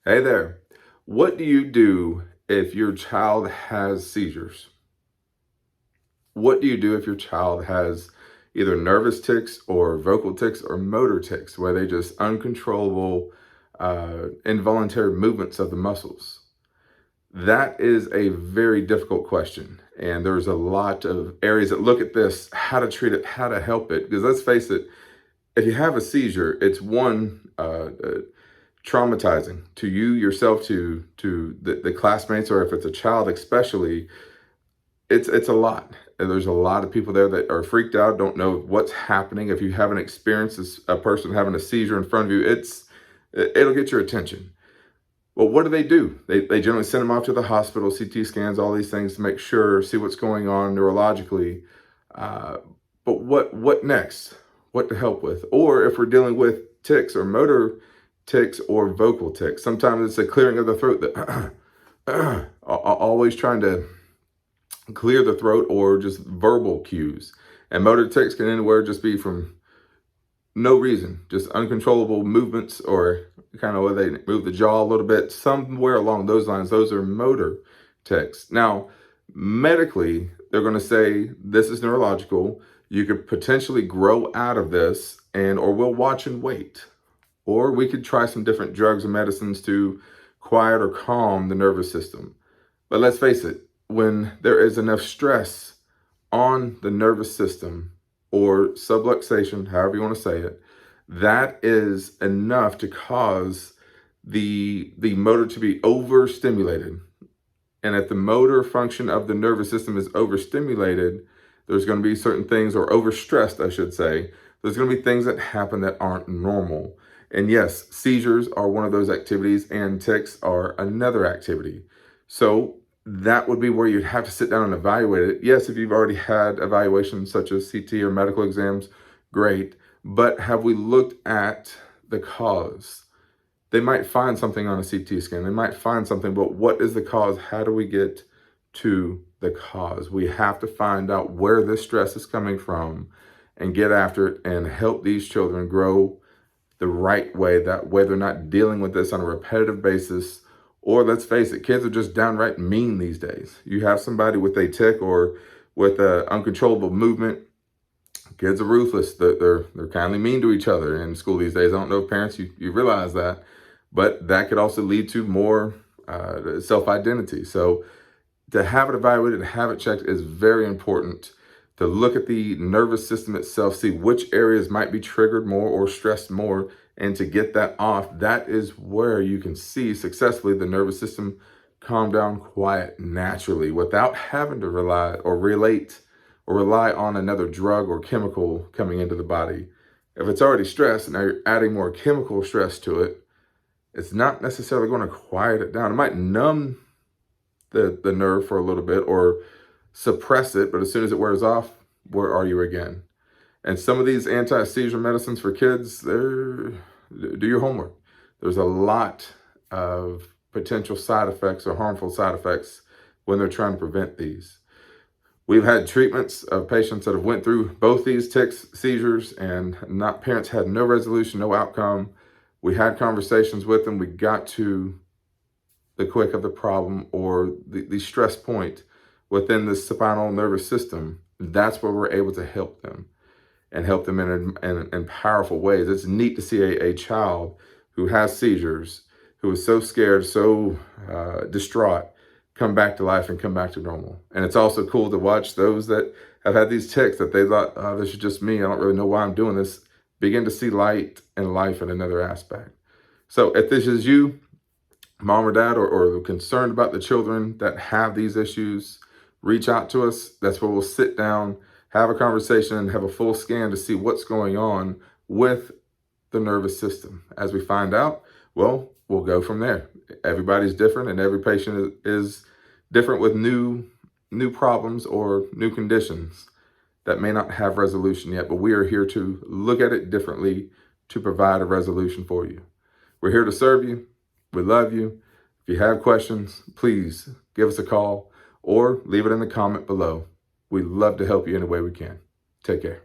Hey there. What do you do if your child has seizures? What do you do if your child has either nervous tics or vocal tics or motor tics, where they just uncontrollable, involuntary movements of the muscles? That is a very difficult question. And there's a lot of areas that look at this, how to treat it, how to help it. Because let's face it, if you have a seizure, it's traumatizing to you yourself, to the classmates, or if it's a child especially. It's a lot, and there's a lot of people there that are freaked out, don't know what's happening. If you haven't experienced a person having a seizure in front of you, it'll get your attention. Well, what do? They generally send them off to the hospital, CT scans, all these things to make sure, see what's going on neurologically. uh, but what next? What to help with? Or if we're dealing with tics or motor tics or vocal tics, sometimes it's a clearing of the throat that always trying to clear the throat, or just verbal cues. And motor tics can anywhere just be from no reason, just uncontrollable movements, or kind of where they move the jaw a little bit, somewhere along those lines. Those are motor tics. Now, medically, they're going to say this is neurological. You could potentially grow out of this, or we'll watch and wait. Or we could try some different drugs and medicines to quiet or calm the nervous system. But let's face it, when there is enough stress on the nervous system, or subluxation, however you want to say it, that is enough to cause the motor to be overstimulated. And if the motor function of the nervous system is overstimulated, there's going to be certain things, or overstressed, I should say, there's going to be things that happen that aren't normal. And yes, seizures are one of those activities, and tics are another activity. So that would be where you'd have to sit down and evaluate it. Yes, if you've already had evaluations such as CT or medical exams, great. But have we looked at the cause? They might find something on a CT scan. They might find something, but what is the cause? How do we get to the cause? We have to find out where this stress is coming from and get after it and help these children grow the right way. That way they're not dealing with this on a repetitive basis. Or let's face it, kids are just downright mean these days. You have somebody with a tic or with an uncontrollable movement, kids are ruthless. They're kindly mean to each other in school these days. I don't know if parents, you realize that, but that could also lead to more self-identity. So to have it evaluated, to have it checked is very important. To look at the nervous system itself, see which areas might be triggered more or stressed more, and to get that off. That is where you can see successfully the nervous system calm down, quiet naturally, without having to rely on another drug or chemical coming into the body. If it's already stressed and now you're adding more chemical stress to it, it's not necessarily going to quiet it down. It might numb the nerve for a little bit or suppress it, but as soon as it wears off, where are you again? And some of these anti-seizure medicines for kids, do your homework. There's a lot of potential side effects or harmful side effects when they're trying to prevent these. We've had treatments of patients that have went through both these tics, seizures, and parents had no resolution, no outcome. We had conversations with them. We got to the quick of the problem, or the stress point within the spinal nervous system. That's where we're able to help them, and help them in powerful ways. It's neat to see a child who has seizures, who is so scared, so distraught, come back to life and come back to normal. And it's also cool to watch those that have had these tics that they thought, oh, this is just me, I don't really know why I'm doing this, begin to see light and life in another aspect. So if this is you, mom or dad, or concerned about the children that have these issues, reach out to us. That's where we'll sit down, have a conversation, and have a full scan to see what's going on with the nervous system. As we find out, well, we'll go from there. Everybody's different, and every patient is different with new problems or new conditions that may not have resolution yet, but we are here to look at it differently to provide a resolution for you. We're here to serve you. We love you. If you have questions, please give us a call or leave it in the comment below. We'd love to help you any way we can. Take care.